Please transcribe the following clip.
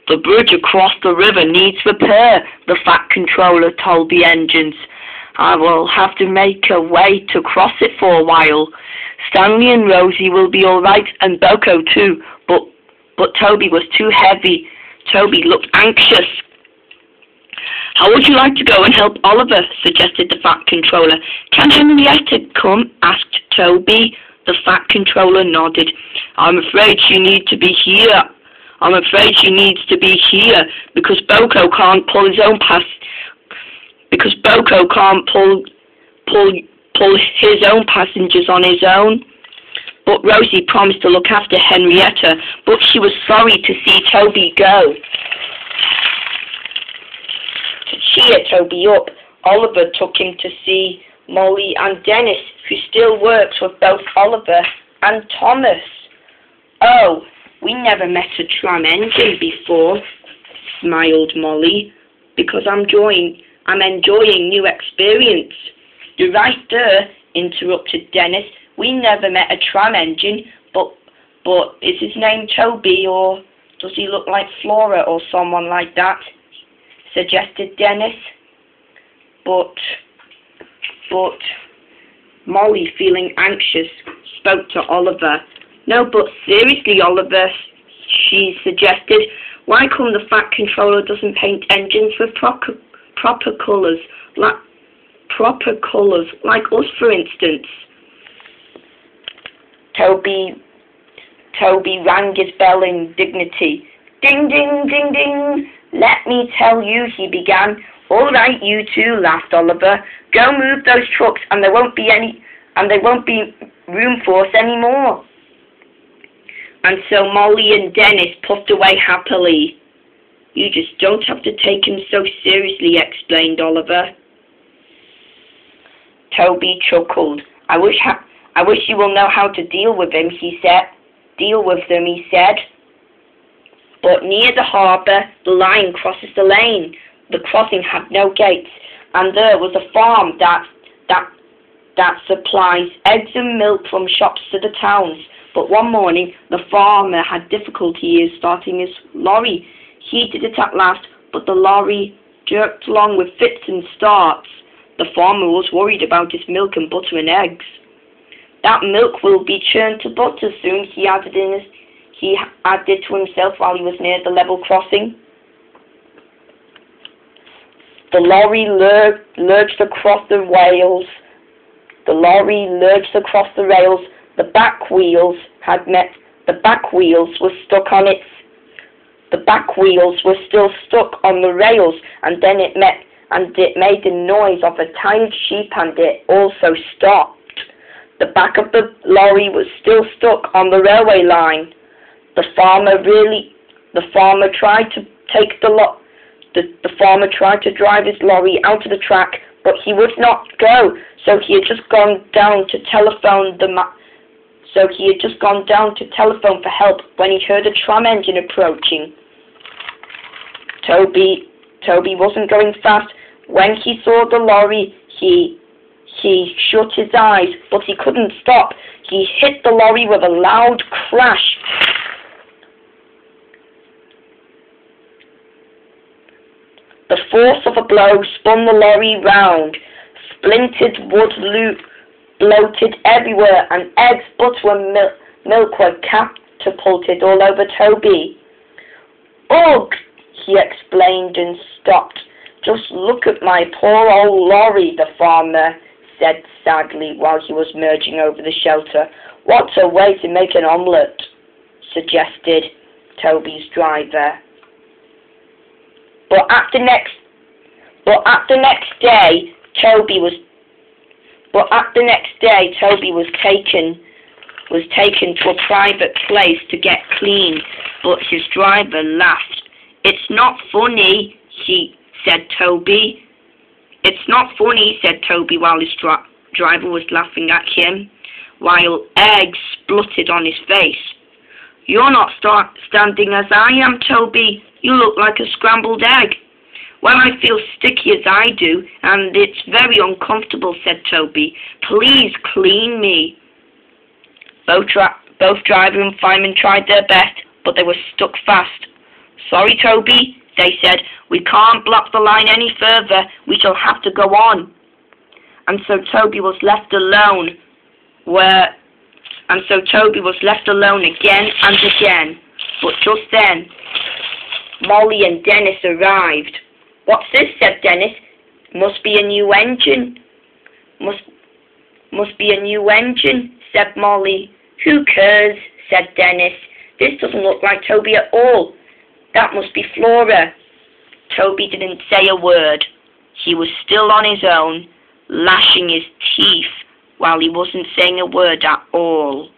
The bridge across the river needs repair, the Fat Controller told the engines. I will have to make a way to cross it for a while. Stanley and Rosie will be all right, and Boko too, but Toby was too heavy. Toby looked anxious. How would you like to go and help Oliver? Suggested the Fat Controller. Can Henrietta come? Asked Toby. The Fat Controller nodded. I'm afraid she needs to be here. Because Boko can't pull his own his own passengers on his own. But Rosie promised to look after Henrietta, but she was sorry to see Toby go. To cheer Toby up, Oliver took him to see Molly and Dennis, who still works with both Oliver and Thomas. Oh, we never met a tram engine before, smiled Molly, because I'm enjoying new experience. You're right there, interrupted Dennis. We never met a tram engine, but is his name Toby, or does he look like Flora or someone like that? Suggested Dennis. But Molly, feeling anxious, spoke to Oliver. No, but seriously, Oliver, she suggested, why come the Fat Controller doesn't paint engines with proper colours, like us, for instance? Toby rang his bell in dignity. Ding, ding, ding, ding. Let me tell you, he began. All right, you two, laughed Oliver. Go move those trucks, and there won't be room for us anymore. And so Molly and Dennis puffed away happily. You just don't have to take him so seriously, explained Oliver. Toby chuckled. I wish you will know how to deal with them, he said. But near the harbour, the line crosses the lane. The crossing had no gates, and there was a farm that supplies eggs and milk from shops to the towns. But one morning, the farmer had difficulty starting his lorry. He did it at last, but the lorry jerked along with fits and starts. The farmer was worried about his milk and butter and eggs. That milk will be churned to butter soon, he added to himself while he was near the level crossing. The lorry lurched across the rails. The back wheels were still stuck on the rails, and then it made the noise of a tired sheep, and it also stopped. The back of the lorry was still stuck on the railway line. The farmer tried to drive his lorry out of the track, but he would not go. So he had just gone down to telephone for help when he heard a tram engine approaching. Toby wasn't going fast. When he saw the lorry, he shut his eyes, but he couldn't stop. He hit the lorry with a loud crash. The force of a blow spun the lorry round. Splintered wood bloated everywhere, and eggs, butter and milk were catapulted all over Toby. Ugh, he explained and stopped. Just look at my poor old lorry, the farmer said sadly while he was merging over the shelter. What a way to make an omelette, suggested Toby's driver. But at the next day, Toby was taken to a private place to get cleaned, but his driver laughed. It's not funny, said Toby. It's not funny, said Toby while his driver was laughing at him, while eggs spluttered on his face. You're not standing as I am, Toby. You look like a scrambled egg. Well, I feel sticky as I do, and it's very uncomfortable, said Toby. Please clean me. Both driver and fireman tried their best, but they were stuck fast. Sorry, Toby, they said. We can't block the line any further. We shall have to go on. And so Toby was left alone again and again. But just then, Molly and Dennis arrived. What's this? Said Dennis. Must be a new engine. Must be a new engine, said Molly. Who cares? Said Dennis. This doesn't look like Toby at all. That must be Flora. Toby didn't say a word. He was still on his own, lashing his teeth while he wasn't saying a word at all.